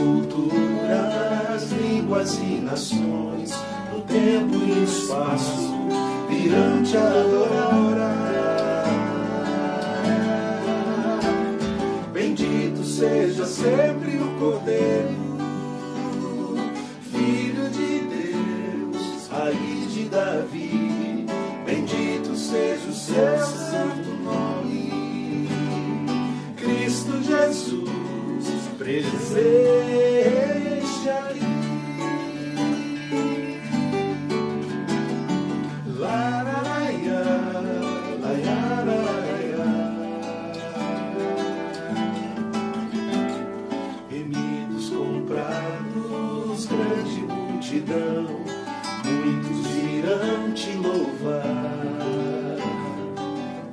culturas, línguas e nações, no tempo e espaço, virão te adorar. Bendito seja sempre o Cordeiro, Filho de Deus, raiz de Davi. Bendito seja o seu santo nome, Cristo Jesus, presente aqui. Remidos comprados, grande multidão, muitos virão te louvar.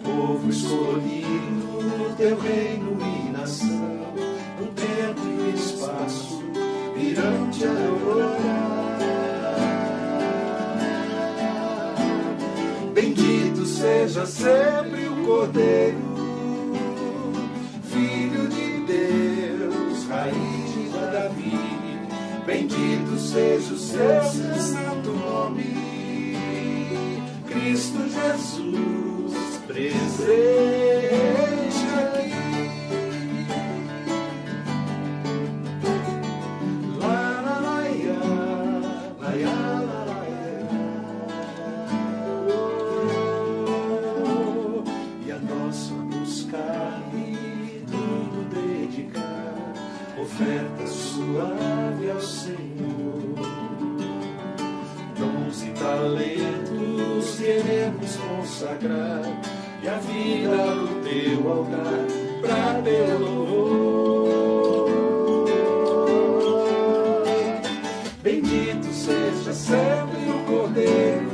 Povo escolhido, teu reino e nação, no tempo e espaço, virão te adorar. Bendito seja sempre o Cordeiro, Filho de Deus, raiz de Davi. Bendito seja o seu santo nome, Cristo Jesus, presente aqui. E a nós buscar e tudo dedicar, oferta suave ao Senhor. Dons e talentos queremos consagrar, e a vida no teu altar, pra teu louvor. Bendito seja sempre o Cordeiro,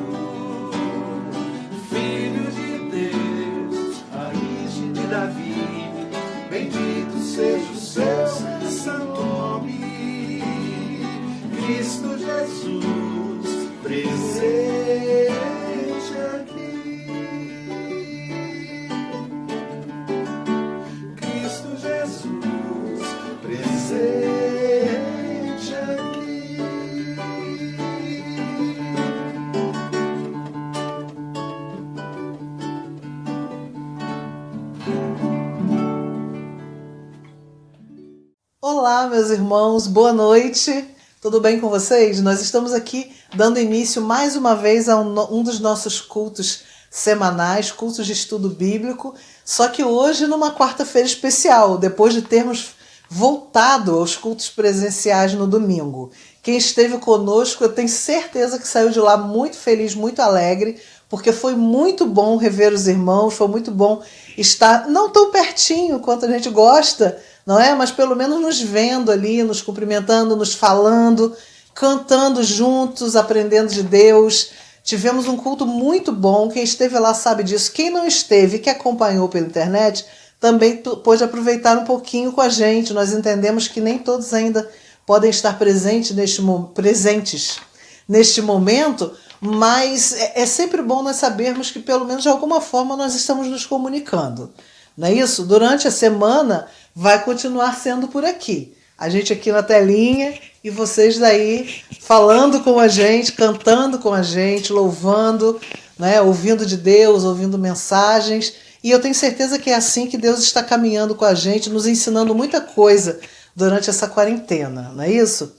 Filho de Deus, raiz de Davi. Bendito seja o seu santo nome, Cristo Jesus, presente aqui. Cristo Jesus, presente aqui. Olá, meus irmãos, boa noite, tudo bem com vocês? Nós estamos aqui dando início mais uma vez a um dos nossos cultos semanais, cultos de estudo bíblico, só que hoje numa quarta-feira especial, depois de termos voltado aos cultos presenciais no domingo. Quem esteve conosco, eu tenho certeza que saiu de lá muito feliz, muito alegre, porque foi muito bom rever os irmãos, foi muito bom estar não tão pertinho quanto a gente gosta, não é? Mas pelo menos nos vendo ali, nos cumprimentando, nos falando, cantando juntos, aprendendo de Deus. Tivemos um culto muito bom, quem esteve lá sabe disso. Quem não esteve, que acompanhou pela internet, também pôde aproveitar um pouquinho com a gente. Nós entendemos que nem todos ainda podem estar presentes neste momento, mas é sempre bom nós sabermos que pelo menos de alguma forma nós estamos nos comunicando. Não é isso? Durante a semana vai continuar sendo por aqui. A gente aqui na telinha e vocês daí falando com a gente, cantando com a gente, louvando, né? Ouvindo de Deus, ouvindo mensagens. E eu tenho certeza que é assim que Deus está caminhando com a gente, nos ensinando muita coisa durante essa quarentena, não é isso?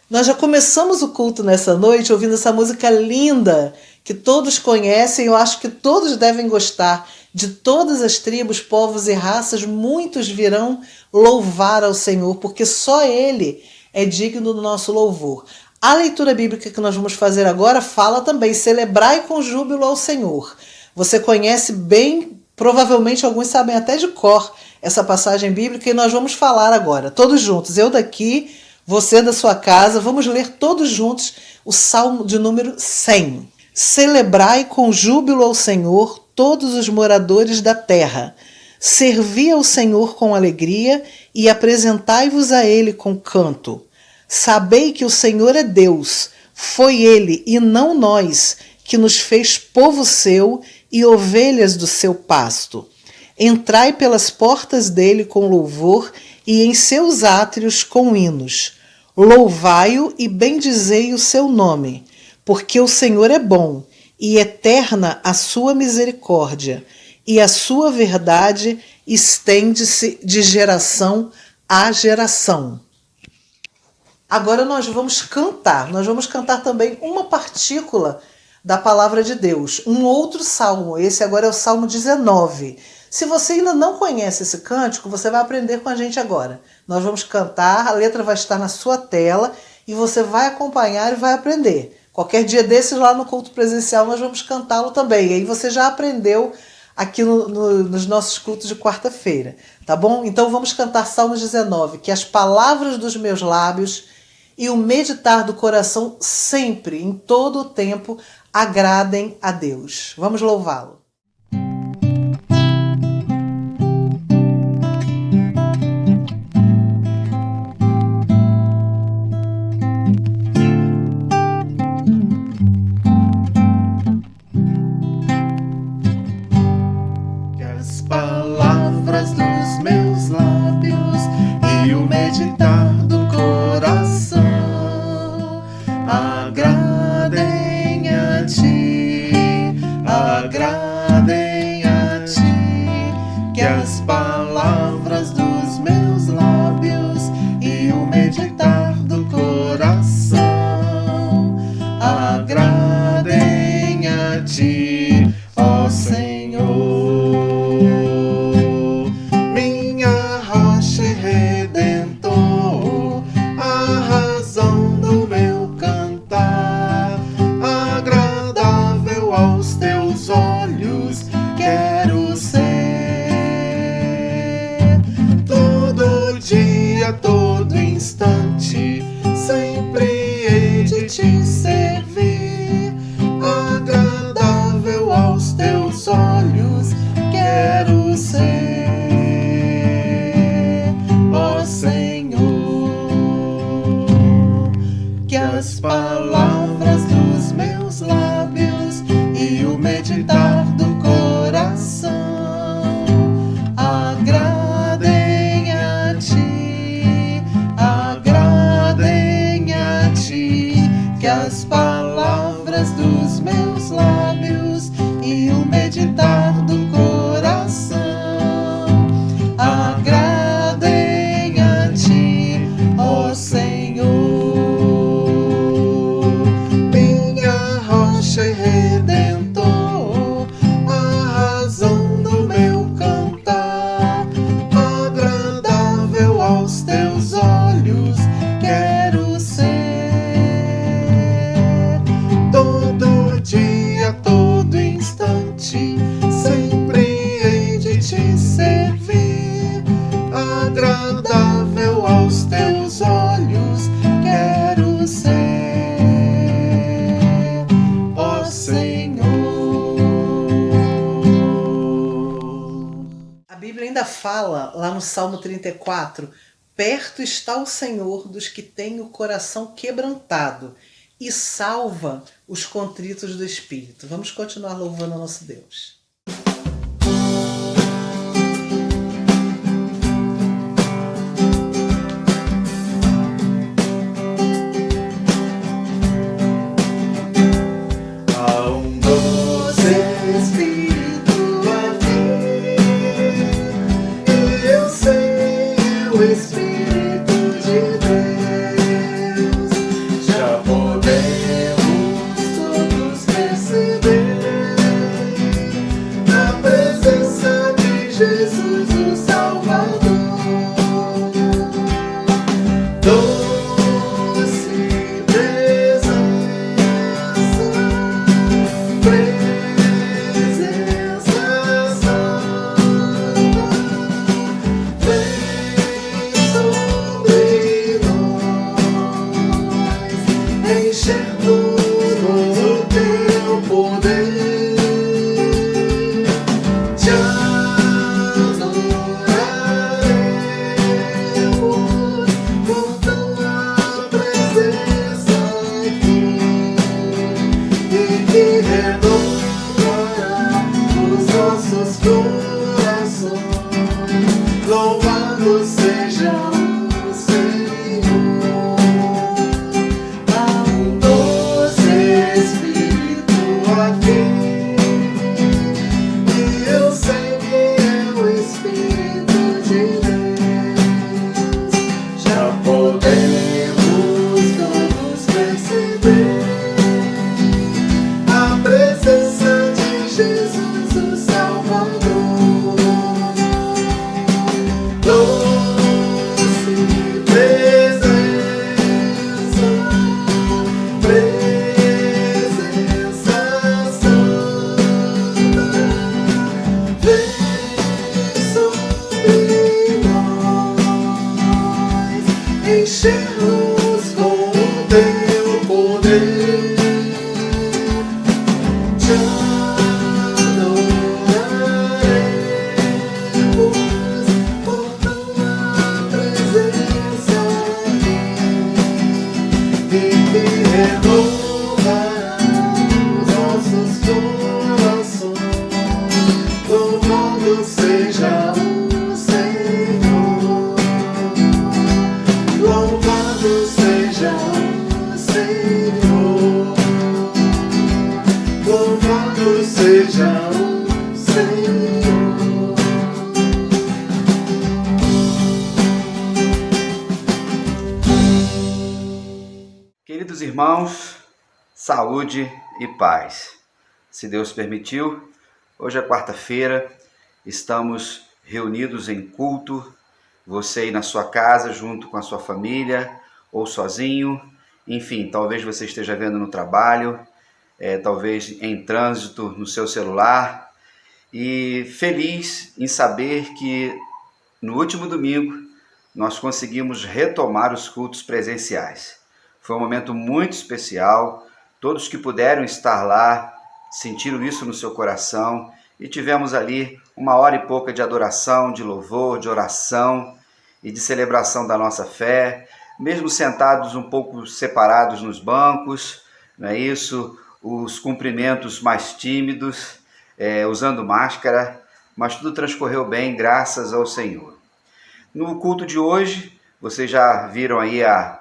Nós já começamos o culto nessa noite ouvindo essa música linda que todos conhecem, eu acho que todos devem gostar. De todas as tribos, povos e raças, muitos virão louvar ao Senhor, porque só Ele é digno do nosso louvor. A leitura bíblica que nós vamos fazer agora fala também: celebrai com júbilo ao Senhor. Você conhece bem, provavelmente alguns sabem até de cor essa passagem bíblica, e nós vamos falar agora, todos juntos. Eu daqui, você da sua casa, vamos ler todos juntos o Salmo de número 100. Celebrai com júbilo ao Senhor todos os moradores da terra. Servi ao Senhor com alegria e apresentai-vos a Ele com canto. Sabei que o Senhor é Deus, foi Ele e não nós que nos fez povo seu e ovelhas do seu pasto. Entrai pelas portas dele com louvor e em seus átrios com hinos. Louvai-o e bendizei o seu nome, porque o Senhor é bom, e eterna a sua misericórdia, e a sua verdade estende-se de geração a geração. Agora nós vamos cantar também uma partícula da palavra de Deus, um outro salmo, esse agora é o Salmo 19. Se você ainda não conhece esse cântico, você vai aprender com a gente agora. Nós vamos cantar, a letra vai estar na sua tela e você vai acompanhar e vai aprender. Qualquer dia desses lá no culto presencial nós vamos cantá-lo também. E aí você já aprendeu aqui nos nossos cultos de quarta-feira, tá bom? Então vamos cantar Salmo 19, que as palavras dos meus lábios e o meditar do coração sempre, em todo o tempo, agradem a Deus. Vamos louvá-lo. Que as palavras dos meus lábios e o meditar do coração agradem a ti, agradem a ti. Que as palavras dos meus lábios e o meditar do coração agradem a ti, ó Senhor, minha rocha e redentor, a razão do meu cantar, agradável aos teus olhos, quero ser. Todo dia, todo instante, sempre hei de te servir, agradável aos teus olhos, quero ser, ó Senhor. Que as palavras dos meus lábios e o meditar do coração agradem a ti, agradem a ti. Que as palavras dos meus lábios e o meditar do coração agradem a ti, ó Senhor, minha rocha e redentor, a razão do meu cantar, agradável aos teus olhos, quero ser. Todo dia, todo instante, sempre hei de te servir, agradável aos teus olhos, quero ser, ó Senhor. A Bíblia ainda fala, lá no Salmo 34, perto está o Senhor dos que têm o coração quebrantado e salva os contritos do espírito. Vamos continuar louvando a nosso Deus. Há um doce Espírito aqui, e eu sei o Espírito de Deus. Já podemos todos perceber Podemos todos perceber a presença de Jesus, o Salvador. Doce presença, presença santa, vem sobre nós, encher-nos com o teu poder. Te adoraremos por tua presença e que renovará os nossos corações. Louvado seja o Senhor, louvado seja o Senhor, louvado seja o Senhor. Queridos irmãos, saúde e paz. Se Deus permitiu, hoje é quarta-feira, estamos reunidos em culto, você aí na sua casa, junto com a sua família, ou sozinho, enfim, talvez você esteja vendo no trabalho, talvez em trânsito, no seu celular, e feliz em saber que no último domingo nós conseguimos retomar os cultos presenciais. Foi um momento muito especial, todos que puderam estar lá sentiram isso no seu coração e tivemos ali 1 hora e pouca de adoração, de louvor, de oração e de celebração da nossa fé, mesmo sentados um pouco separados nos bancos, não é isso? Os cumprimentos mais tímidos, usando máscara, mas tudo transcorreu bem, graças ao Senhor. No culto de hoje, vocês já viram aí a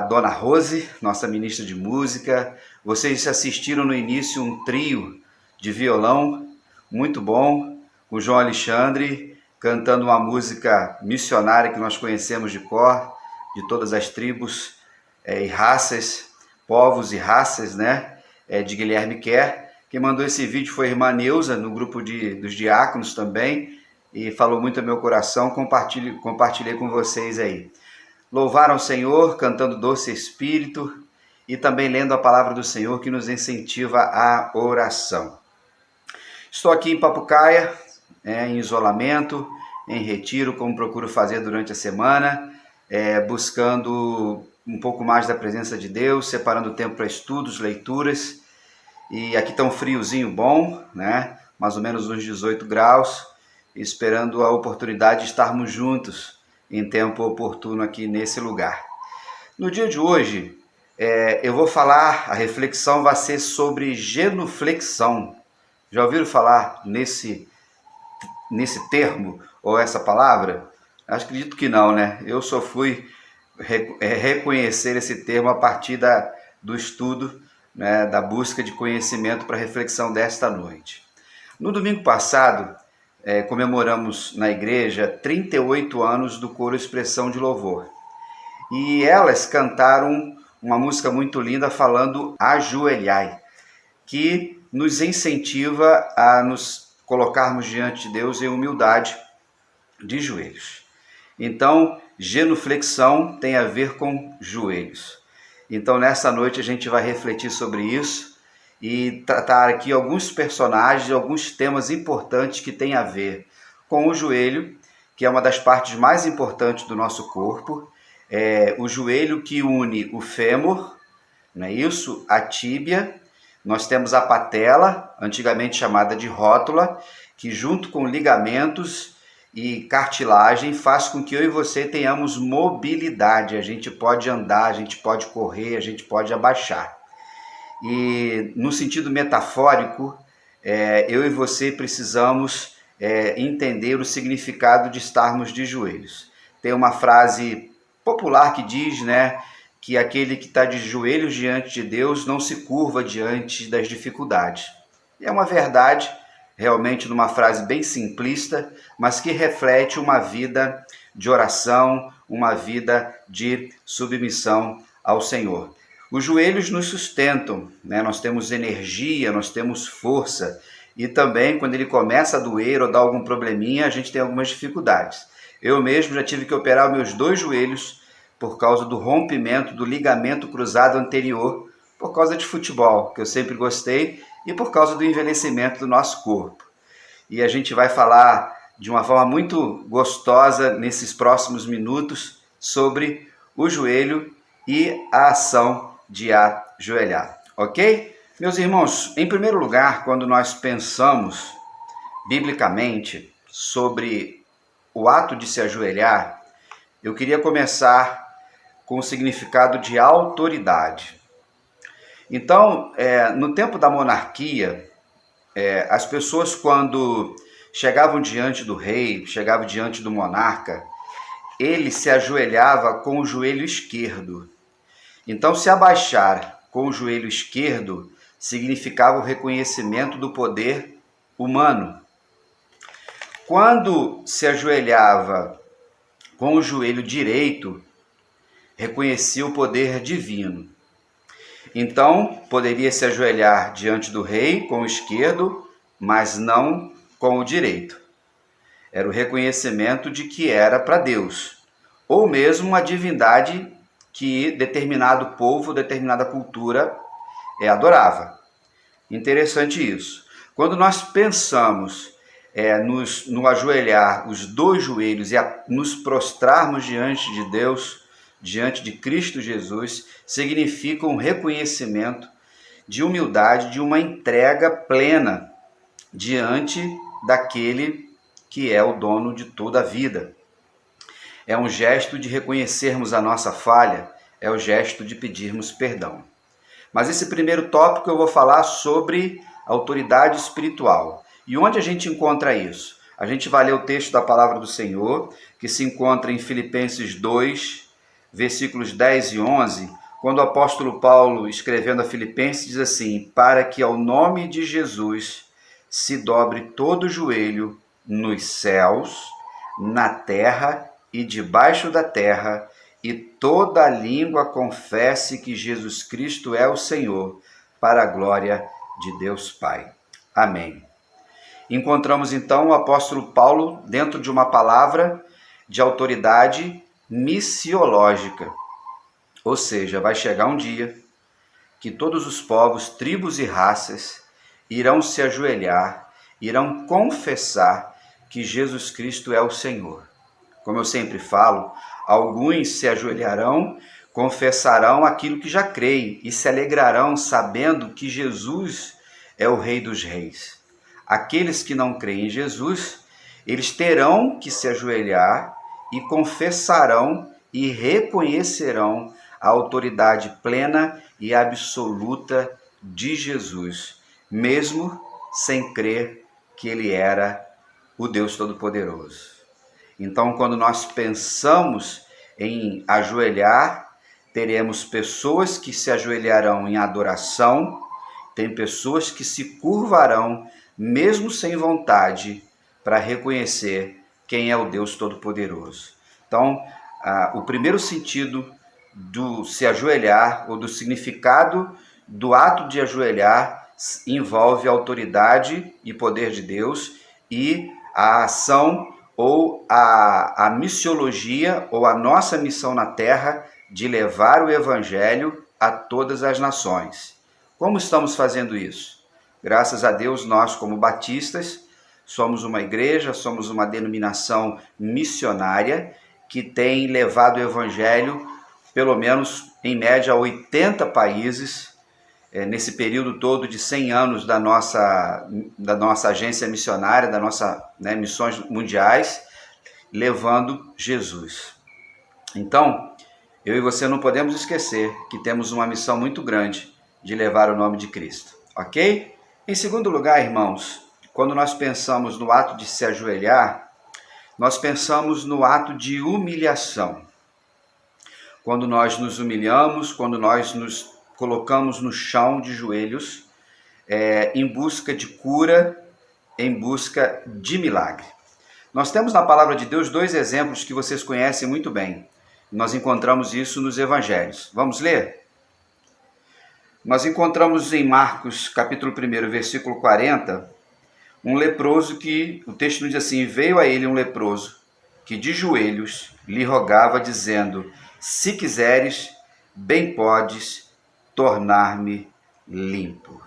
Dona Rose, nossa ministra de música. Vocês assistiram no início um trio de violão, muito bom, com o João Alexandre, cantando uma música missionária que nós conhecemos de cor, de todas as tribos e raças, povos e raças, né? De Guilherme Kerr. Quem mandou esse vídeo foi a irmã Neuza, no grupo dos diáconos também, e falou muito ao meu coração, compartilhei com vocês aí. Louvaram o Senhor, cantando Doce Espírito e também lendo a palavra do Senhor que nos incentiva à oração. Estou aqui em Papucaia, em isolamento, em retiro, como procuro fazer durante a semana, buscando um pouco mais da presença de Deus, separando tempo para estudos, leituras. E aqui está um friozinho bom, né? Mais ou menos uns 18 graus, esperando a oportunidade de estarmos juntos em tempo oportuno aqui nesse lugar. No dia de hoje, eu vou falar, a reflexão vai ser sobre genuflexão. Já ouviram falar nesse termo ou essa palavra? Acredito que não, né? Eu só fui reconhecer esse termo a partir do estudo, né, da busca de conhecimento para a reflexão desta noite. No domingo passado, comemoramos na igreja 38 anos do coro Expressão de Louvor. E elas cantaram uma música muito linda falando Ajoelhai, que nos incentiva a nos colocarmos diante de Deus em humildade de joelhos. Então, genuflexão tem a ver com joelhos. Então, nessa noite a gente vai refletir sobre isso e tratar aqui alguns personagens, alguns temas importantes que têm a ver com o joelho, que é uma das partes mais importantes do nosso corpo. O joelho que une o fêmur, não é isso? A tíbia. Nós temos a patela, antigamente chamada de rótula, que junto com ligamentos e cartilagem faz com que eu e você tenhamos mobilidade. A gente pode andar, a gente pode correr, a gente pode abaixar. E no sentido metafórico, eu e você precisamos entender o significado de estarmos de joelhos. Tem uma frase popular que diz, né, que aquele que está de joelhos diante de Deus não se curva diante das dificuldades. E é uma verdade, realmente numa frase bem simplista, mas que reflete uma vida de oração, uma vida de submissão ao Senhor. Os joelhos nos sustentam, né? Nós temos energia, nós temos força, e também quando ele começa a doer ou dar algum probleminha, a gente tem algumas dificuldades. Eu mesmo já tive que operar os meus 2 joelhos por causa do rompimento do ligamento cruzado anterior, por causa de futebol, que eu sempre gostei, e por causa do envelhecimento do nosso corpo. E a gente vai falar de uma forma muito gostosa nesses próximos minutos sobre o joelho e a ação de ajoelhar, ok? Meus irmãos, em primeiro lugar, quando nós pensamos biblicamente sobre o ato de se ajoelhar, eu queria começar com o significado de autoridade. Então, no tempo da monarquia, as pessoas, quando chegavam diante do rei, chegavam diante do monarca, ele se ajoelhava com o joelho esquerdo. Então, se abaixar com o joelho esquerdo significava o reconhecimento do poder humano. Quando se ajoelhava com o joelho direito, reconhecia o poder divino. Então, poderia se ajoelhar diante do rei com o esquerdo, mas não com o direito. Era o reconhecimento de que era para Deus, ou mesmo uma divindade que determinado povo, determinada cultura adorava. Interessante isso. Quando nós pensamos no ajoelhar os 2 joelhos e nos prostrarmos diante de Deus, diante de Cristo Jesus, significa um reconhecimento de humildade, de uma entrega plena diante daquele que é o dono de toda a vida. É um gesto de reconhecermos a nossa falha, é o gesto de pedirmos perdão. Mas esse primeiro tópico eu vou falar sobre autoridade espiritual. E onde a gente encontra isso? A gente vai ler o texto da palavra do Senhor, que se encontra em Filipenses 2, versículos 10 e 11, quando o apóstolo Paulo, escrevendo a Filipenses, diz assim: para que ao nome de Jesus se dobre todo o joelho nos céus, na terra e debaixo da terra, e toda língua confesse que Jesus Cristo é o Senhor, para a glória de Deus Pai. Amém. Encontramos então o apóstolo Paulo dentro de uma palavra de autoridade missiológica. Ou seja, vai chegar um dia que todos os povos, tribos e raças irão se ajoelhar, irão confessar que Jesus Cristo é o Senhor. Como eu sempre falo, alguns se ajoelharão, confessarão aquilo que já creem e se alegrarão sabendo que Jesus é o Rei dos Reis. Aqueles que não creem em Jesus, eles terão que se ajoelhar e confessarão e reconhecerão a autoridade plena e absoluta de Jesus, mesmo sem crer que ele era o Deus Todo-Poderoso. Então, quando nós pensamos em ajoelhar, teremos pessoas que se ajoelharão em adoração, tem pessoas que se curvarão, mesmo sem vontade, para reconhecer quem é o Deus Todo-Poderoso. Então, o primeiro sentido do se ajoelhar, ou do significado do ato de ajoelhar, envolve a autoridade e poder de Deus e a ação ou a missiologia, ou a nossa missão na terra de levar o Evangelho a todas as nações. Como estamos fazendo isso? Graças a Deus, nós como batistas, somos uma igreja, somos uma denominação missionária que tem levado o Evangelho, pelo menos em média, a 80 países, nesse período todo de 100 anos da nossa agência missionária, da nossa missões mundiais, levando Jesus. Então, eu e você não podemos esquecer que temos uma missão muito grande de levar o nome de Cristo, ok? Em segundo lugar, irmãos, quando nós pensamos no ato de se ajoelhar, nós pensamos no ato de humilhação. Quando nós nos humilhamos, quando nós nos colocamos no chão de joelhos, em busca de cura, em busca de milagre. Nós temos na palavra de Deus 2 exemplos que vocês conhecem muito bem. Nós encontramos isso nos evangelhos. Vamos ler? Nós encontramos em Marcos, capítulo 1, versículo 40, um leproso que, o texto diz assim: veio a ele um leproso que de joelhos lhe rogava, dizendo: se quiseres, bem podes tornar-me limpo.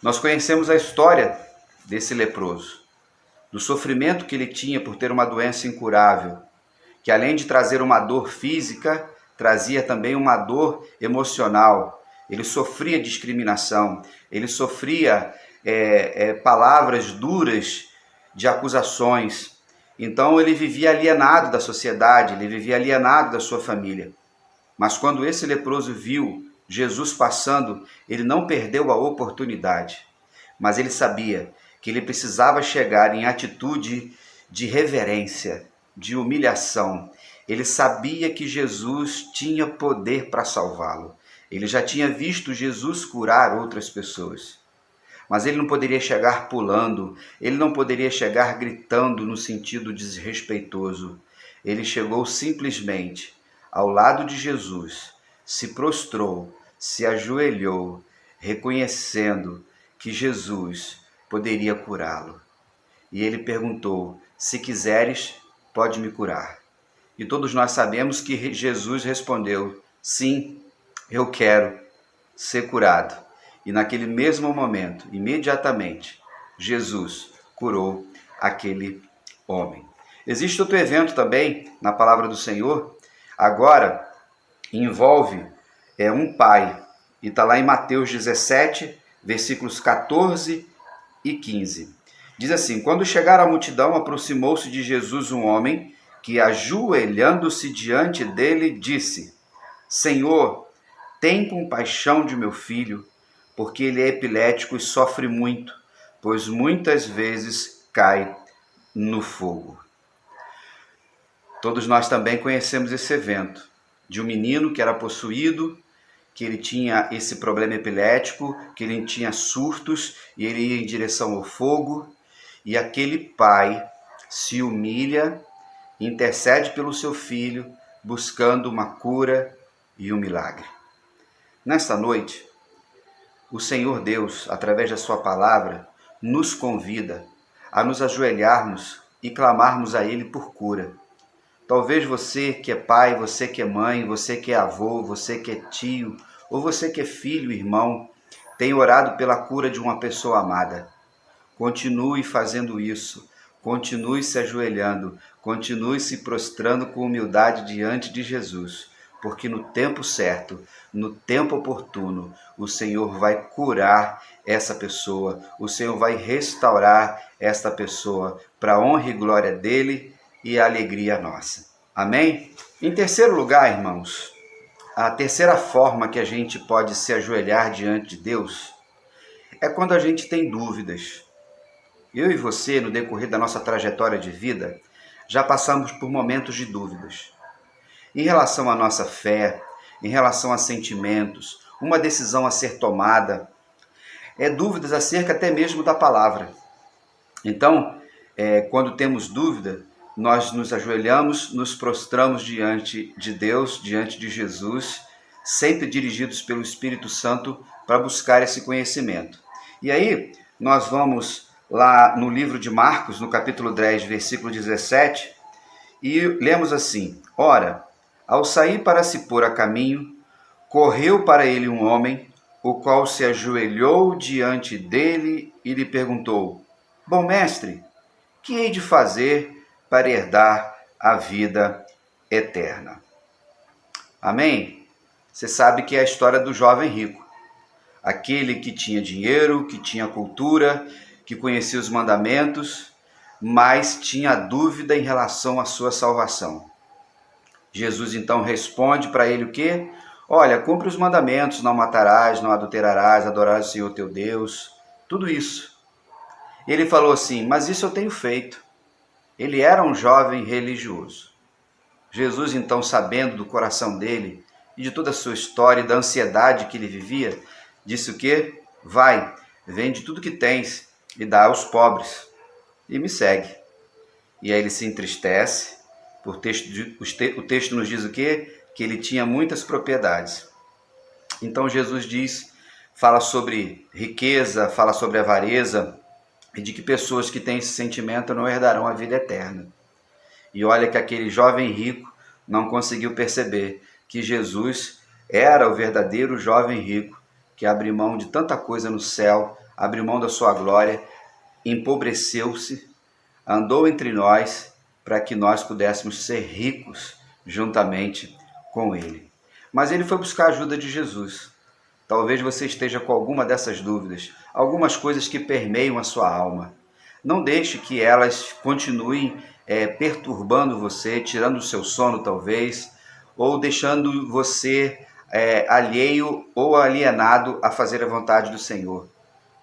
Nós conhecemos a história desse leproso, do sofrimento que ele tinha por ter uma doença incurável, que além de trazer uma dor física, trazia também uma dor emocional. Ele sofria discriminação, ele sofria palavras duras de acusações. Então ele vivia alienado da sociedade, ele vivia alienado da sua família. Mas quando esse leproso viu Jesus passando, ele não perdeu a oportunidade, mas ele sabia que ele precisava chegar em atitude de reverência, de humilhação. Ele sabia que Jesus tinha poder para salvá-lo. Ele já tinha visto Jesus curar outras pessoas. Mas ele não poderia chegar pulando, ele não poderia chegar gritando no sentido desrespeitoso. Ele chegou simplesmente ao lado de Jesus, se prostrou, se ajoelhou, reconhecendo que Jesus poderia curá-lo. E ele perguntou: se quiseres, pode me curar. E todos nós sabemos que Jesus respondeu: sim, eu quero ser curado. E naquele mesmo momento, imediatamente, Jesus curou aquele homem. Existe outro evento também na palavra do Senhor, agora envolve um pai, e está lá em Mateus 17, versículos 14 e 15. Diz assim: quando chegaram a multidão, aproximou-se de Jesus um homem que, ajoelhando-se diante dele, disse: Senhor, tem compaixão de meu filho, porque ele é epilético e sofre muito, pois muitas vezes cai no fogo. Todos nós também conhecemos esse evento, de um menino que era possuído, que ele tinha esse problema epilético, que ele tinha surtos e ele ia em direção ao fogo, e aquele pai se humilha, intercede pelo seu filho, buscando uma cura e um milagre. Nesta noite, o Senhor Deus, através da sua palavra, nos convida a nos ajoelharmos e clamarmos a Ele por cura. Talvez você que é pai, você que é mãe, você que é avô, você que é tio, ou você que é filho, irmão, tenha orado pela cura de uma pessoa amada. Continue fazendo isso, continue se ajoelhando, continue se prostrando com humildade diante de Jesus, porque no tempo certo, no tempo oportuno, o Senhor vai curar essa pessoa, o Senhor vai restaurar esta pessoa para a honra e glória dele e a alegria nossa. Amém? Em terceiro lugar, irmãos, a terceira forma que a gente pode se ajoelhar diante de Deus é quando a gente tem dúvidas. Eu e você, no decorrer da nossa trajetória de vida, já passamos por momentos de dúvidas. Em relação à nossa fé, em relação a sentimentos, uma decisão a ser tomada, dúvidas acerca até mesmo da palavra. Então, quando temos dúvida, nós nos ajoelhamos, nos prostramos diante de Deus, diante de Jesus, sempre dirigidos pelo Espírito Santo para buscar esse conhecimento. E aí, nós vamos lá no livro de Marcos, no capítulo 10, versículo 17, e lemos assim: ora, ao sair para se pôr a caminho, correu para ele um homem, o qual se ajoelhou diante dele e lhe perguntou: bom mestre, que hei de fazer para herdar a vida eterna? Amém? Você sabe que é a história do jovem rico, aquele que tinha dinheiro, que tinha cultura, que conhecia os mandamentos, mas tinha dúvida em relação à sua salvação. Jesus então responde para ele o quê? Olha, cumpre os mandamentos: não matarás, não adulterarás, adorarás o Senhor teu Deus, tudo isso. Ele falou assim: mas isso eu tenho feito. Ele era um jovem religioso. Jesus então, sabendo do coração dele e de toda a sua história e da ansiedade que ele vivia, disse o quê? Vai, vende tudo que tens e dá aos pobres e me segue. E aí ele se entristece, O texto nos diz o quê? Que ele tinha muitas propriedades. Então Jesus fala sobre riqueza, fala sobre avareza, e de que pessoas que têm esse sentimento não herdarão a vida eterna. E olha que aquele jovem rico não conseguiu perceber que Jesus era o verdadeiro jovem rico, que abriu mão de tanta coisa no céu, abriu mão da sua glória, empobreceu-se, andou entre nós para que nós pudéssemos ser ricos juntamente com ele. Mas ele foi buscar a ajuda de Jesus. Talvez você esteja com alguma dessas dúvidas, algumas coisas que permeiam a sua alma. Não deixe que elas continuem perturbando você, tirando o seu sono talvez, ou deixando você alheio ou alienado a fazer a vontade do Senhor.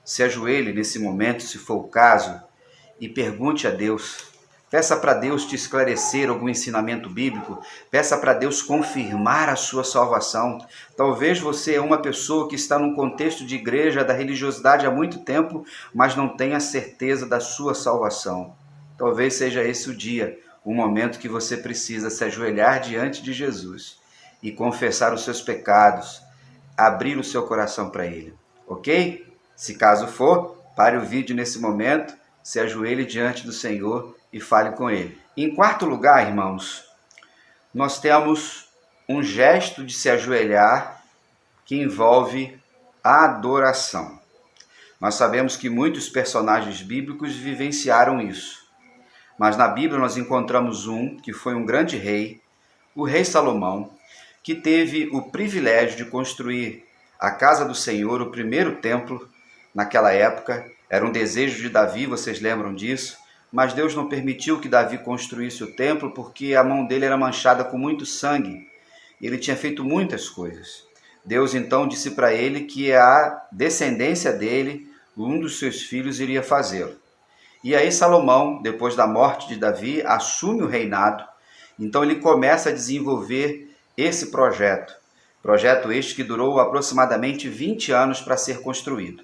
Se ajoelhe nesse momento, se for o caso, e pergunte a Deus. Peça para Deus te esclarecer algum ensinamento bíblico. Peça para Deus confirmar a sua salvação. Talvez você é uma pessoa que está num contexto de igreja, da religiosidade há muito tempo, mas não tenha certeza da sua salvação. Talvez seja esse o dia, o momento que você precisa se ajoelhar diante de Jesus e confessar os seus pecados, abrir o seu coração para Ele. Ok? Se caso for, pare o vídeo nesse momento, se ajoelhe diante do Senhor e fale com Ele. Em quarto lugar, irmãos, nós temos um gesto de se ajoelhar que envolve a adoração. Nós sabemos que muitos personagens bíblicos vivenciaram isso. Mas na Bíblia nós encontramos um que foi um grande rei, o rei Salomão, que teve o privilégio de construir a casa do Senhor, o primeiro templo naquela época. Era um desejo de Davi, vocês lembram disso? Mas Deus não permitiu que Davi construísse o templo porque a mão dele era manchada com muito sangue. Ele tinha feito muitas coisas. Deus então disse para ele que a descendência dele, um dos seus filhos, iria fazê-lo. E aí Salomão, depois da morte de Davi, assume o reinado. Então ele começa a desenvolver esse projeto. Projeto este que durou aproximadamente 20 anos para ser construído.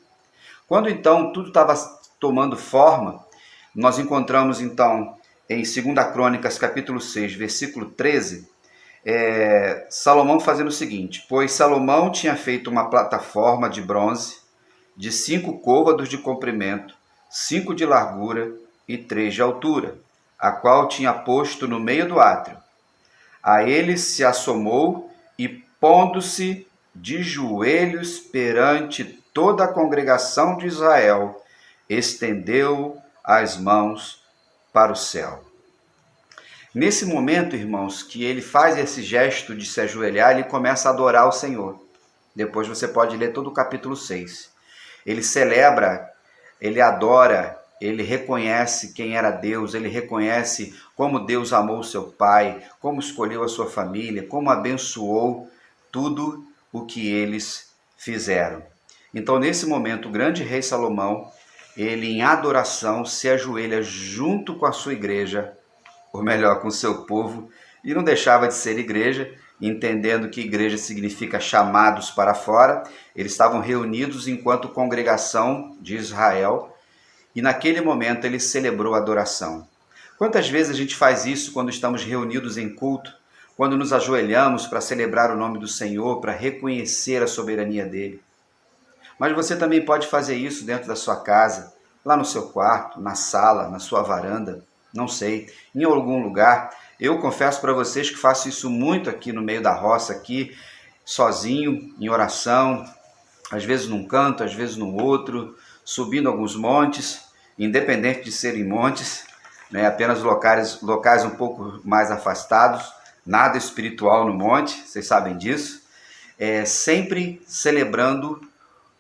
Quando então tudo estava tomando forma, nós encontramos então em 2 Crônicas capítulo 6, versículo 13, Salomão fazendo o seguinte: pois Salomão tinha feito uma plataforma de bronze de 5 côvados de comprimento, 5 de largura e 3 de altura, a qual tinha posto no meio do átrio. A ele se assomou e, pondo-se de joelhos perante toda a congregação de Israel, estendeu as mãos para o céu. Nesse momento, irmãos, que ele faz esse gesto de se ajoelhar, ele começa a adorar o Senhor. Depois você pode ler todo o capítulo 6. Ele celebra, ele adora, ele reconhece quem era Deus, ele reconhece como Deus amou o seu pai, como escolheu a sua família, como abençoou tudo o que eles fizeram. Então, nesse momento, o grande rei Salomão, ele em adoração se ajoelha junto com a sua igreja, ou melhor, com o seu povo, e não deixava de ser igreja, entendendo que igreja significa chamados para fora. Eles estavam reunidos enquanto congregação de Israel, e naquele momento ele celebrou a adoração. Quantas vezes a gente faz isso quando estamos reunidos em culto, quando nos ajoelhamos para celebrar o nome do Senhor, para reconhecer a soberania dele? Mas você também pode fazer isso dentro da sua casa, lá no seu quarto, na sala, na sua varanda, não sei, em algum lugar. Eu confesso para vocês que faço isso muito aqui no meio da roça, aqui, sozinho, em oração, às vezes num canto, às vezes no outro, subindo alguns montes, independente de serem montes, né, apenas locais um pouco mais afastados, nada espiritual no monte, vocês sabem disso, sempre celebrando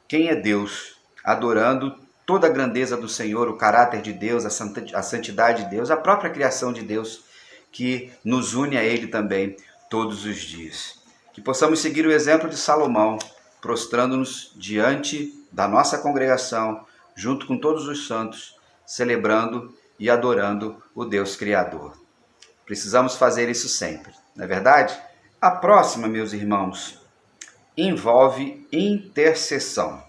quem é Deus, adorando toda a grandeza do Senhor, o caráter de Deus, a santidade de Deus, a própria criação de Deus, que nos une a Ele também todos os dias. Que possamos seguir o exemplo de Salomão, prostrando-nos diante da nossa congregação, junto com todos os santos, celebrando e adorando o Deus Criador. Precisamos fazer isso sempre, não é verdade? A próxima, meus irmãos, envolve intercessão.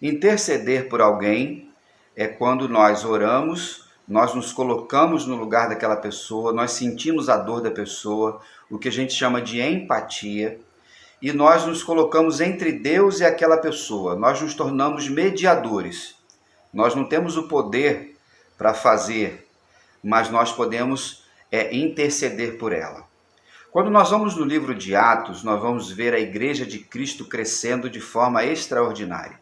Interceder por alguém é quando nós oramos nós nos colocamos no lugar daquela pessoa, nós sentimos a dor da pessoa, o que a gente chama de empatia, e nós nos colocamos entre Deus e aquela pessoa, nós nos tornamos mediadores. Nós não temos o poder para fazer, mas nós podemos interceder por ela. Quando nós vamos no livro de Atos, nós vamos ver a igreja de Cristo crescendo de forma extraordinária.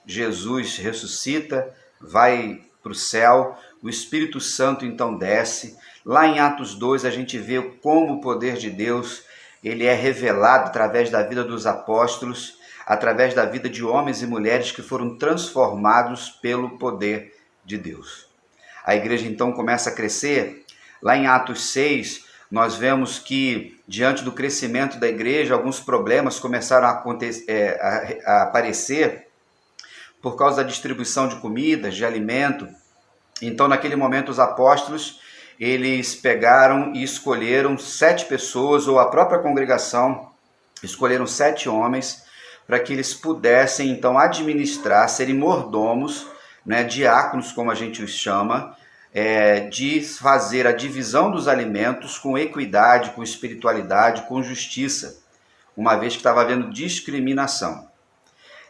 Jesus ressuscita, vai para o céu, o Espírito Santo então desce. Lá em Atos 2 a gente vê como o poder de Deus ele é revelado através da vida dos apóstolos, através da vida de homens e mulheres que foram transformados pelo poder de Deus. A igreja então começa a crescer. Lá em Atos 6, nós vemos que, diante do crescimento da igreja, alguns problemas começaram a aparecer por causa da distribuição de comidas, de alimento. Então, naquele momento, os apóstolos, eles pegaram e escolheram 7 pessoas, ou a própria congregação, escolheram 7 homens, para que eles pudessem, então, administrar, serem mordomos, né, diáconos, como a gente os chama, de fazer a divisão dos alimentos com equidade, com espiritualidade, com justiça, uma vez que estava havendo discriminação.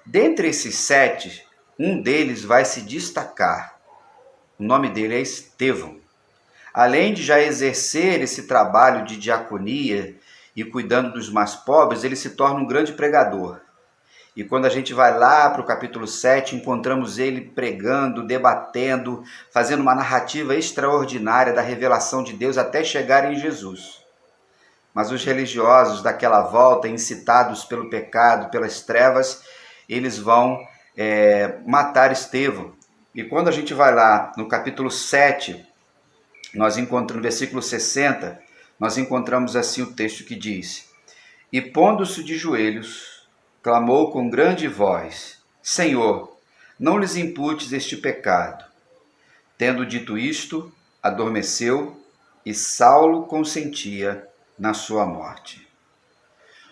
Dentre esses 7, um deles vai se destacar. O nome dele é Estevão. Além de já exercer esse trabalho de diaconia e cuidando dos mais pobres, ele se torna um grande pregador. E quando a gente vai lá para o capítulo 7, encontramos ele pregando, debatendo, fazendo uma narrativa extraordinária da revelação de Deus até chegar em Jesus. Mas os religiosos daquela volta, incitados pelo pecado, pelas trevas, eles vão matar Estevão. E quando a gente vai lá no capítulo 7, nós encontramos no versículo 60, nós encontramos assim o texto que diz: E pondo-se de joelhos, clamou com grande voz: Senhor, não lhes imputes este pecado. Tendo dito isto, adormeceu, e Saulo consentia na sua morte.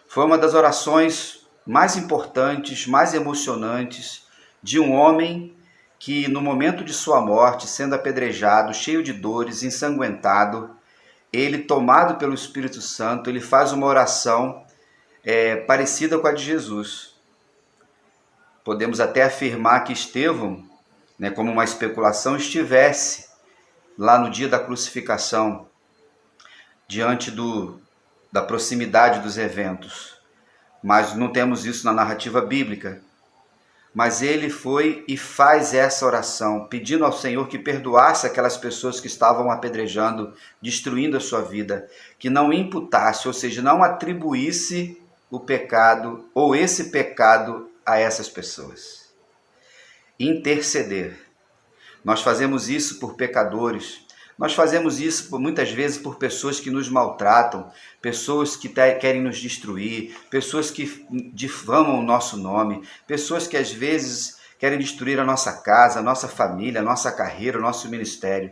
Foi uma das orações mais importantes, mais emocionantes de um homem que, no momento de sua morte, sendo apedrejado, cheio de dores, ensanguentado, ele, tomado pelo Espírito Santo, ele faz uma oração parecida com a de Jesus. Podemos até afirmar que Estevão, como uma especulação, estivesse lá no dia da crucificação, diante da proximidade dos eventos. Mas não temos isso na narrativa bíblica. Mas ele foi e faz essa oração, pedindo ao Senhor que perdoasse aquelas pessoas que estavam apedrejando, destruindo a sua vida, que não imputasse, ou seja, não atribuísse o pecado ou esse pecado a essas pessoas. Interceder. Nós fazemos isso por pecadores. Nós fazemos isso muitas vezes por pessoas que nos maltratam, pessoas que querem nos destruir, pessoas que difamam o nosso nome, pessoas que às vezes querem destruir a nossa casa, a nossa família, a nossa carreira, o nosso ministério.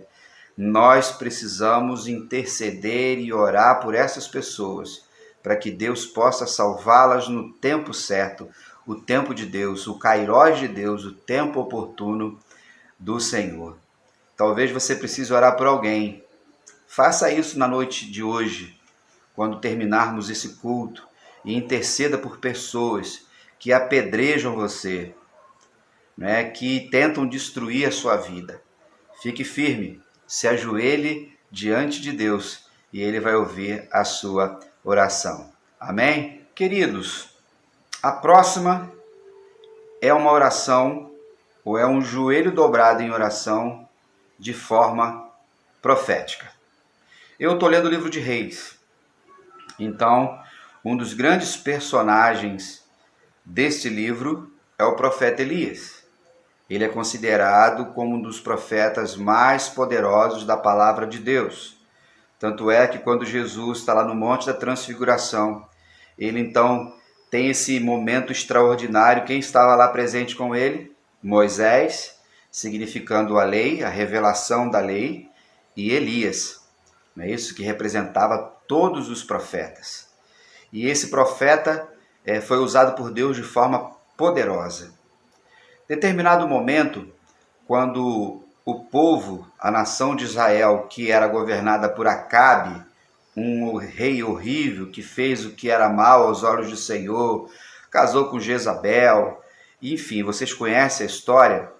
Nós precisamos interceder e orar por essas pessoas, para que Deus possa salvá-las no tempo certo, o tempo de Deus, o kairós de Deus, o tempo oportuno do Senhor. Talvez você precise orar por alguém. Faça isso na noite de hoje, quando terminarmos esse culto, e interceda por pessoas que apedrejam você, que tentam destruir a sua vida. Fique firme, se ajoelhe diante de Deus e Ele vai ouvir a sua oração. Amém? Queridos, a próxima é uma oração, ou é um joelho dobrado em oração, de forma profética. Eu estou lendo o livro de Reis. Então, um dos grandes personagens deste livro é o profeta Elias. Ele é considerado como um dos profetas mais poderosos da palavra de Deus. Tanto é que quando Jesus está lá no Monte da Transfiguração, ele então tem esse momento extraordinário. Quem estava lá presente com ele? Moisés, significando a lei, a revelação da lei, e Elias, não é isso? Que representava todos os profetas. E esse profeta foi usado por Deus de forma poderosa. Em determinado momento, quando o povo, a nação de Israel, que era governada por Acabe, um rei horrível que fez o que era mal aos olhos do Senhor, casou com Jezabel, enfim, vocês conhecem a história.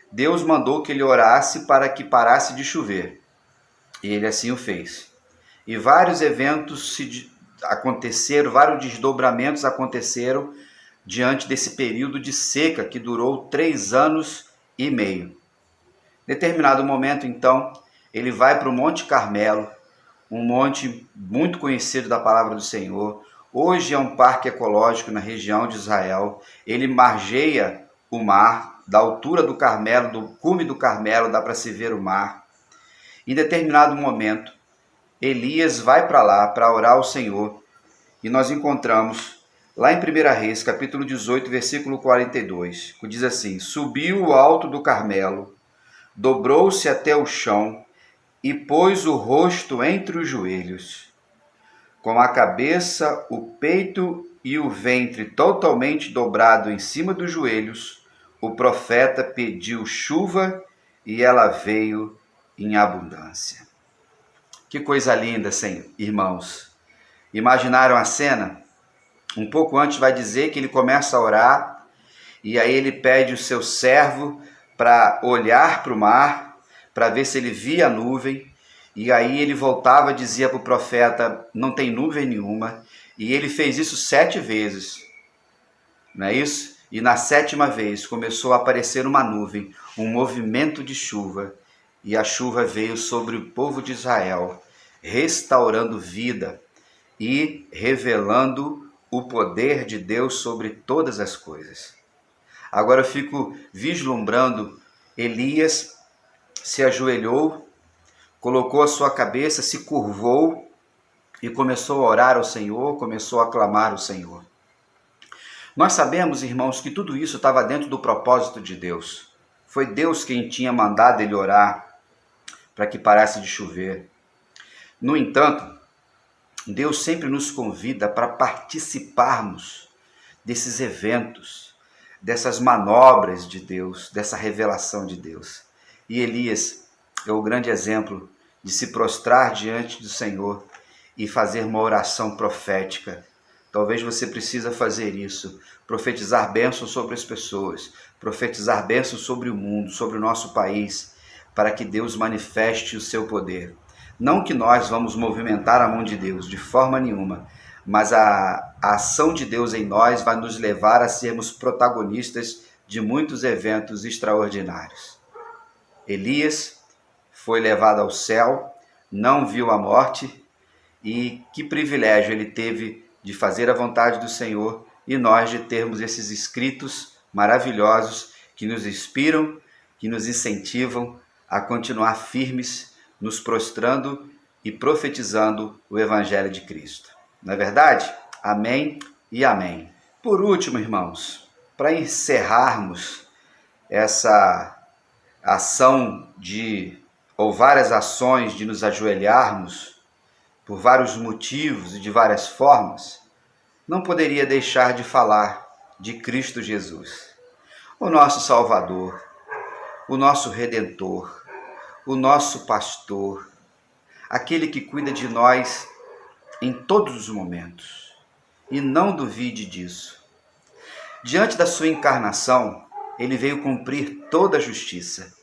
Deus mandou que ele orasse para que parasse de chover, e ele assim o fez. E vários eventos aconteceram, vários desdobramentos aconteceram diante desse período de seca que durou 3 anos e meio. Em determinado momento, então, ele vai para o Monte Carmelo, um monte muito conhecido da palavra do Senhor. Hoje é um parque ecológico na região de Israel. Ele margeia o mar, da altura do Carmelo, do cume do Carmelo, dá para se ver o mar. Em determinado momento, Elias vai para lá para orar ao Senhor, e nós encontramos lá em 1 Reis, capítulo 18, versículo 42, que diz assim: subiu o alto do Carmelo, dobrou-se até o chão e pôs o rosto entre os joelhos. Com a cabeça, o peito e o ventre totalmente dobrado em cima dos joelhos, o profeta pediu chuva e ela veio em abundância. Que coisa linda, irmãos. Imaginaram a cena? Um pouco antes vai dizer que ele começa a orar e aí ele pede o seu servo para olhar para o mar, para ver se ele via a nuvem, e aí ele voltava e dizia para o profeta: não tem nuvem nenhuma, e ele fez isso 7 vezes, não é isso? E na 7ª vez começou a aparecer uma nuvem, um movimento de chuva, e a chuva veio sobre o povo de Israel, restaurando vida e revelando o poder de Deus sobre todas as coisas. Agora eu fico vislumbrando Elias se ajoelhou, colocou a sua cabeça, se curvou e começou a orar ao Senhor, começou a clamar ao Senhor. Nós sabemos, irmãos, que tudo isso estava dentro do propósito de Deus. Foi Deus quem tinha mandado ele orar para que parasse de chover. No entanto, Deus sempre nos convida para participarmos desses eventos, dessas manobras de Deus, dessa revelação de Deus. E Elias é o grande exemplo de se prostrar diante do Senhor e fazer uma oração profética. Talvez você precisa fazer isso, profetizar bênçãos sobre as pessoas, profetizar bênçãos sobre o mundo, sobre o nosso país, para que Deus manifeste o seu poder. Não que nós vamos movimentar a mão de Deus, de forma nenhuma, mas a ação de Deus em nós vai nos levar a sermos protagonistas de muitos eventos extraordinários. Elias foi levado ao céu, não viu a morte, e que privilégio ele teve de fazer a vontade do Senhor, e nós de termos esses escritos maravilhosos que nos inspiram, que nos incentivam a continuar firmes, nos prostrando e profetizando o Evangelho de Cristo. Não é verdade? Amém e amém. Por último, irmãos, para encerrarmos essa ação ou várias ações de nos ajoelharmos por vários motivos e de várias formas, não poderia deixar de falar de Cristo Jesus, o nosso Salvador, o nosso Redentor, o nosso Pastor, aquele que cuida de nós em todos os momentos. E não duvide disso. Diante da sua encarnação, ele veio cumprir toda a justiça.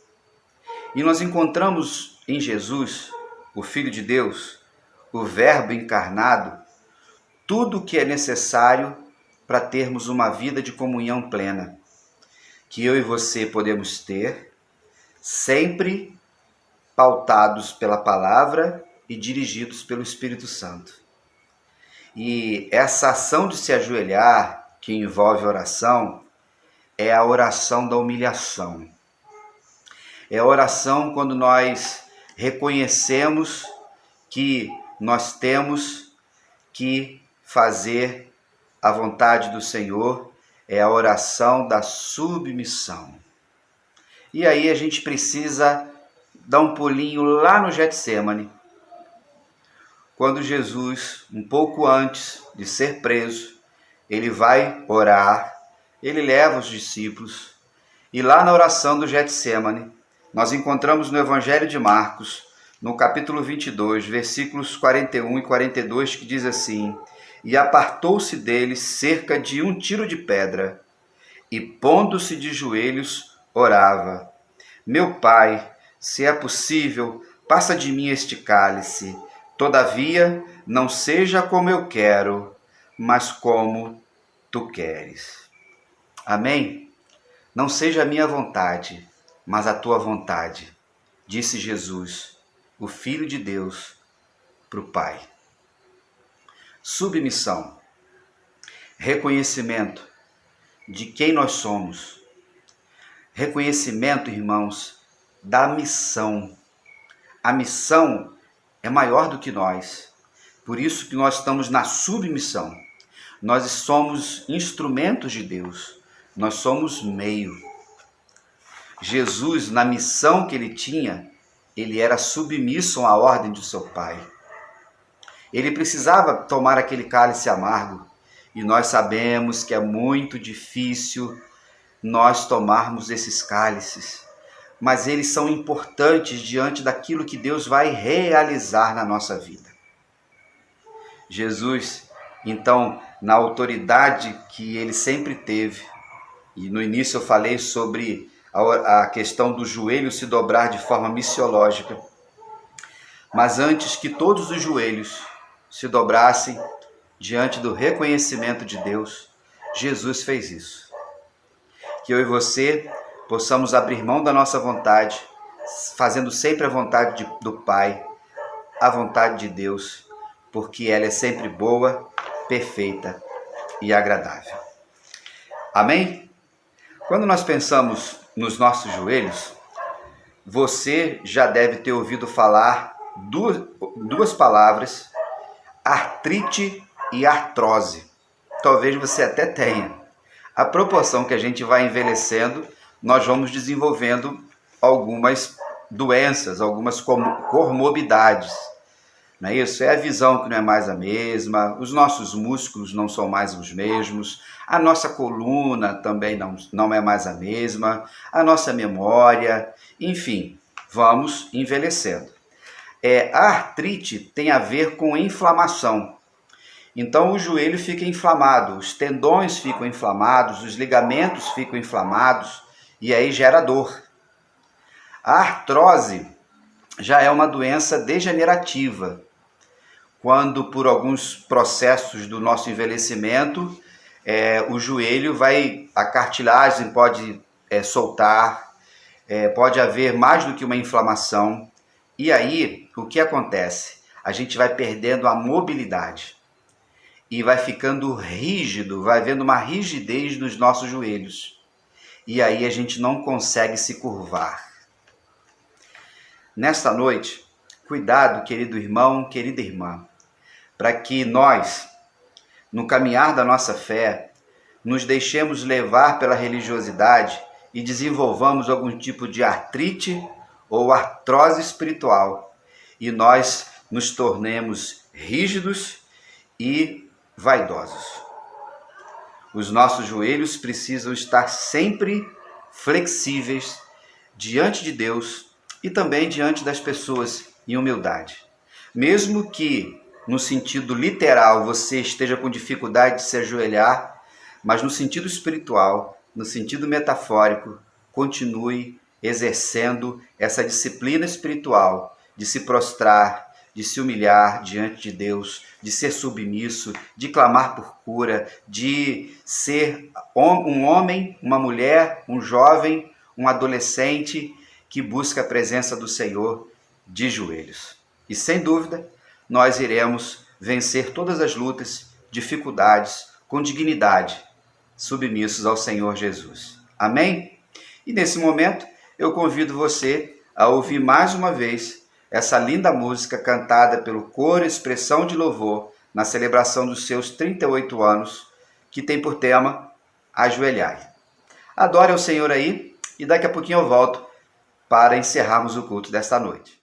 E nós encontramos em Jesus, o Filho de Deus, o Verbo encarnado, tudo o que é necessário para termos uma vida de comunhão plena, que eu e você podemos ter, sempre pautados pela palavra e dirigidos pelo Espírito Santo. E essa ação de se ajoelhar, que envolve oração, é a oração da humilhação. É a oração quando nós reconhecemos que nós temos que fazer a vontade do Senhor, é a oração da submissão. E aí a gente precisa dar um pulinho lá no Getsêmani, quando Jesus, um pouco antes de ser preso, ele vai orar, ele leva os discípulos, e lá na oração do Getsêmani, nós encontramos no Evangelho de Marcos, no capítulo 22, versículos 41 e 42, que diz assim: E apartou-se deles cerca de 1 tiro de pedra, e pondo-se de joelhos, orava: Meu Pai, se é possível, passa de mim este cálice. Todavia, não seja como eu quero, mas como tu queres. Amém? Não seja a minha vontade, mas a tua vontade, disse Jesus, o Filho de Deus, para o Pai. Submissão, reconhecimento de quem nós somos, reconhecimento, irmãos, da missão. A missão é maior do que nós, por isso que nós estamos na submissão. Nós somos instrumentos de Deus, nós somos meio. Jesus, na missão que ele tinha, ele era submisso à ordem do seu Pai. Ele precisava tomar aquele cálice amargo, e nós sabemos que é muito difícil nós tomarmos esses cálices, mas eles são importantes diante daquilo que Deus vai realizar na nossa vida. Jesus, então, na autoridade que ele sempre teve, e no início eu falei sobre a questão do joelho se dobrar de forma missiológica, mas antes que todos os joelhos se dobrassem diante do reconhecimento de Deus, Jesus fez isso. Que eu e você possamos abrir mão da nossa vontade, fazendo sempre a vontade do Pai, a vontade de Deus, porque ela é sempre boa, perfeita e agradável. Amém? Quando nós pensamos nos nossos joelhos, você já deve ter ouvido falar duas palavras, artrite e artrose. Talvez você até tenha. À proporção que a gente vai envelhecendo, nós vamos desenvolvendo algumas doenças, algumas comorbidades. Não é isso? É a visão que não é mais a mesma, os nossos músculos não são mais os mesmos, a nossa coluna também não é mais a mesma, a nossa memória, enfim, vamos envelhecendo. A artrite tem a ver com inflamação. Então o joelho fica inflamado, os tendões ficam inflamados, os ligamentos ficam inflamados e aí gera dor. A artrose já é uma doença degenerativa, quando por alguns processos do nosso envelhecimento, o joelho a cartilagem pode soltar, pode haver mais do que uma inflamação, e aí o que acontece? A gente vai perdendo a mobilidade e vai ficando rígido, vai havendo uma rigidez nos nossos joelhos, e aí a gente não consegue se curvar. Nesta noite, cuidado, querido irmão, querida irmã, para que nós, no caminhar da nossa fé, nos deixemos levar pela religiosidade e desenvolvamos algum tipo de artrite ou artrose espiritual, e nós nos tornemos rígidos e vaidosos. Os nossos joelhos precisam estar sempre flexíveis diante de Deus e também diante das pessoas em humildade. Mesmo que no sentido literal você esteja com dificuldade de se ajoelhar, mas no sentido espiritual, no sentido metafórico, continue exercendo essa disciplina espiritual de se prostrar, de se humilhar diante de Deus, de ser submisso, de clamar por cura, de ser um homem, uma mulher, um jovem, um adolescente que busca a presença do Senhor de joelhos. E sem dúvida, nós iremos vencer todas as lutas, dificuldades, com dignidade, submissos ao Senhor Jesus. Amém? E nesse momento, eu convido você a ouvir mais uma vez essa linda música cantada pelo coro Expressão de Louvor na celebração dos seus 38 anos, que tem por tema Ajoelhai. Adore ao Senhor aí e daqui a pouquinho eu volto para encerrarmos o culto desta noite.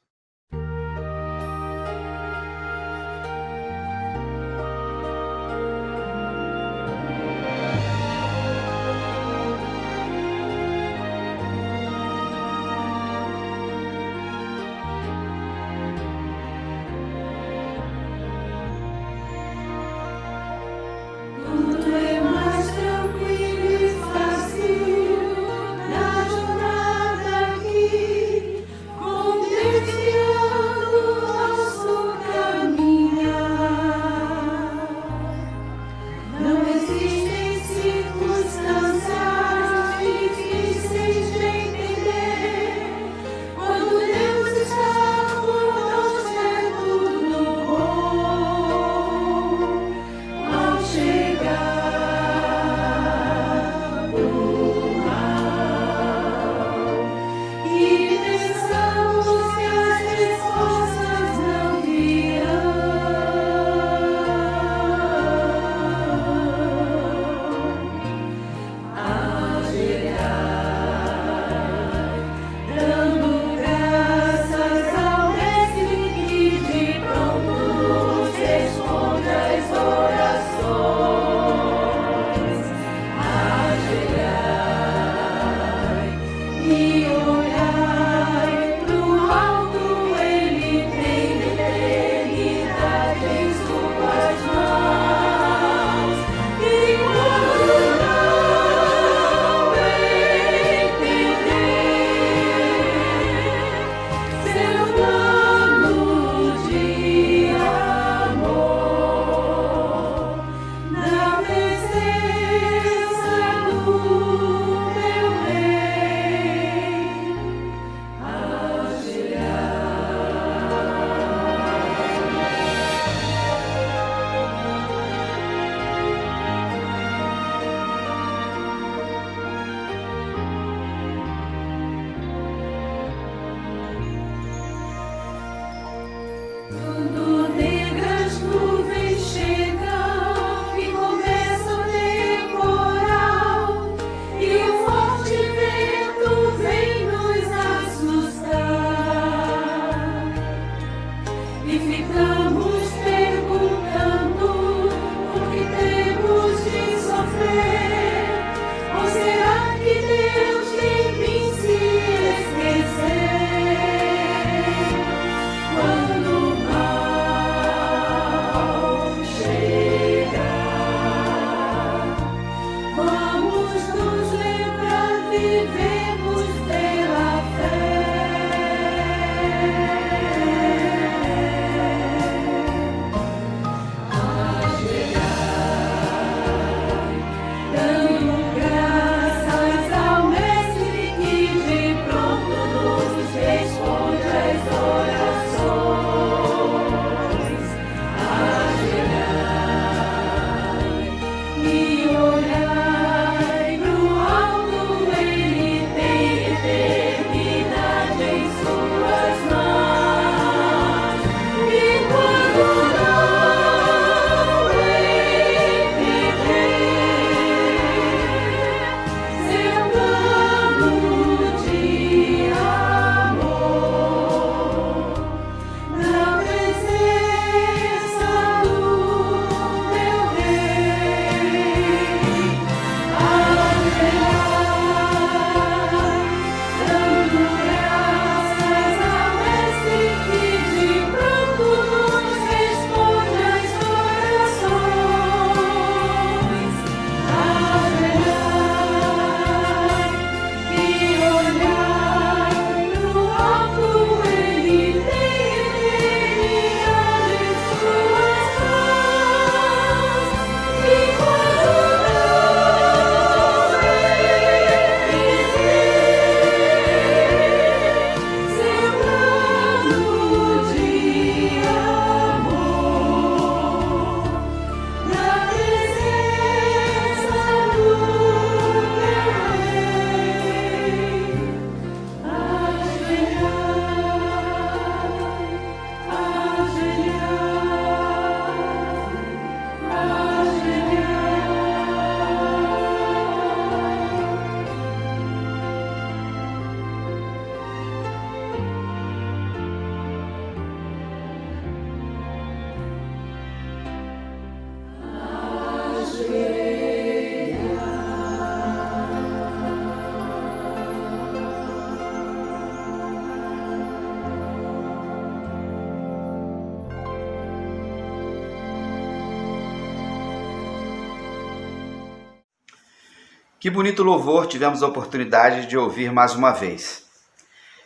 Que bonito louvor tivemos a oportunidade de ouvir mais uma vez.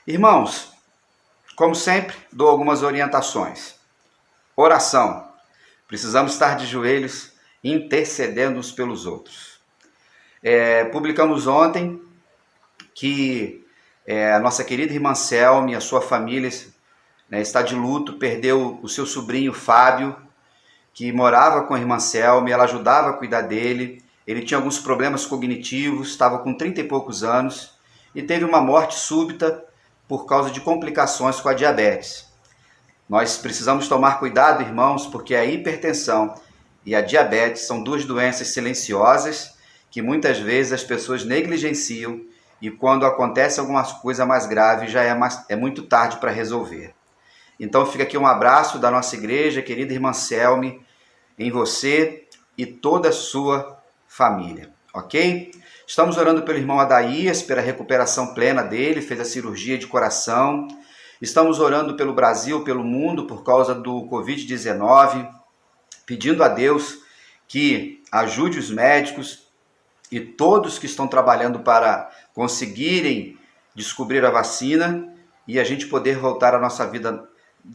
Irmãos, como sempre, dou algumas orientações. Oração. Precisamos estar de joelhos intercedendo uns pelos outros. Publicamos ontem que a nossa querida irmã Selma e a sua família está de luto, perdeu o seu sobrinho Fábio, que morava com a irmã Selma, ela ajudava a cuidar dele. Ele tinha alguns problemas cognitivos, estava com 30 e poucos anos e teve uma morte súbita por causa de complicações com a diabetes. Nós precisamos tomar cuidado, irmãos, porque a hipertensão e a diabetes são duas doenças silenciosas que muitas vezes as pessoas negligenciam e quando acontece alguma coisa mais grave já é muito tarde para resolver. Então fica aqui um abraço da nossa igreja, querida irmã Selme, em você e toda a sua família, ok? Estamos orando pelo irmão Adaías, pela recuperação plena dele, fez a cirurgia de coração. Estamos orando pelo Brasil, pelo mundo, por causa do Covid-19, pedindo a Deus que ajude os médicos e todos que estão trabalhando para conseguirem descobrir a vacina e a gente poder voltar à nossa vida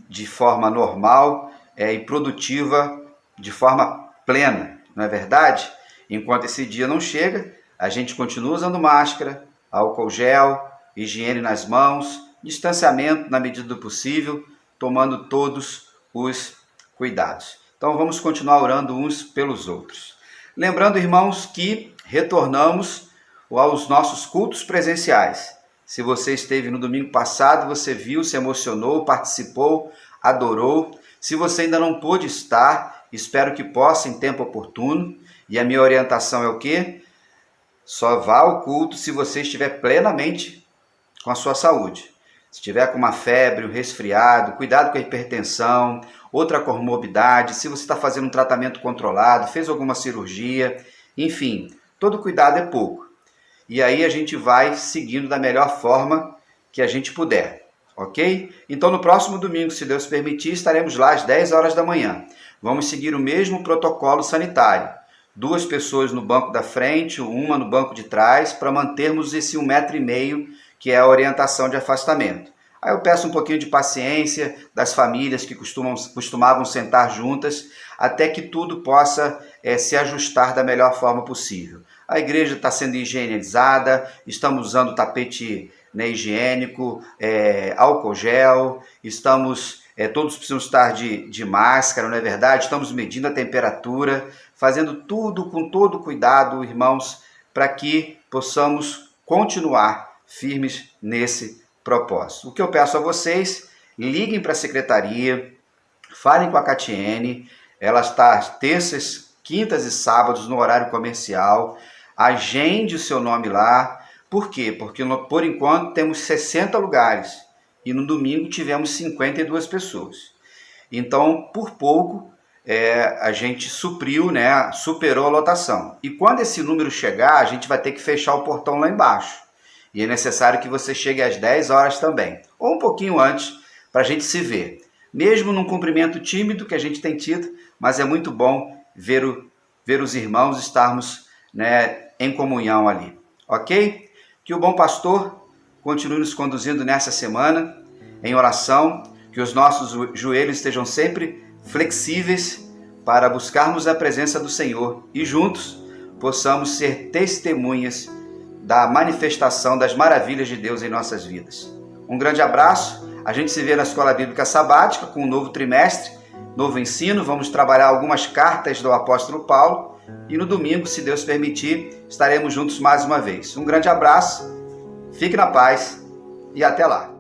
de forma normal e produtiva, de forma plena, não é verdade? Enquanto esse dia não chega, a gente continua usando máscara, álcool gel, higiene nas mãos, distanciamento na medida do possível, tomando todos os cuidados. Então vamos continuar orando uns pelos outros. Lembrando, irmãos, que retornamos aos nossos cultos presenciais. Se você esteve no domingo passado, você viu, se emocionou, participou, adorou. Se você ainda não pôde estar, espero que possa em tempo oportuno. E a minha orientação é o quê? Só vá ao culto se você estiver plenamente com a sua saúde. Se estiver com uma febre, um resfriado, cuidado com a hipertensão, outra comorbidade, se você está fazendo um tratamento controlado, fez alguma cirurgia, enfim, todo cuidado é pouco. E aí a gente vai seguindo da melhor forma que a gente puder, ok? Então no próximo domingo, se Deus permitir, estaremos lá às 10 horas da manhã. Vamos seguir o mesmo protocolo sanitário. 2 pessoas no banco da frente, uma no banco de trás, para mantermos esse 1,5 m, que é a orientação de afastamento. Aí eu peço um pouquinho de paciência das famílias que costumavam sentar juntas, até que tudo possa se ajustar da melhor forma possível. A igreja está sendo higienizada, estamos usando tapete higiênico, álcool gel, todos precisam estar de máscara, não é verdade? Estamos medindo a temperatura, fazendo tudo com todo cuidado, irmãos, para que possamos continuar firmes nesse propósito. O que eu peço a vocês, liguem para a secretaria, falem com a Catiene, ela está às terças, quintas e sábados no horário comercial, agende o seu nome lá. Por quê? Porque por enquanto temos 60 lugares e no domingo tivemos 52 pessoas. Então, por pouco, a gente superou a lotação. E quando esse número chegar, a gente vai ter que fechar o portão lá embaixo. E é necessário que você chegue às 10 horas também, ou um pouquinho antes, para a gente se ver. Mesmo num cumprimento tímido que a gente tem tido, mas é muito bom ver os irmãos estarmos em comunhão ali. Ok? Que o bom pastor continue nos conduzindo nessa semana em oração, que os nossos joelhos estejam sempre flexíveis para buscarmos a presença do Senhor e juntos possamos ser testemunhas da manifestação das maravilhas de Deus em nossas vidas. Um grande abraço, a gente se vê na Escola Bíblica Sabática com um novo trimestre, novo ensino, vamos trabalhar algumas cartas do apóstolo Paulo e no domingo, se Deus permitir, estaremos juntos mais uma vez. Um grande abraço, fique na paz e até lá.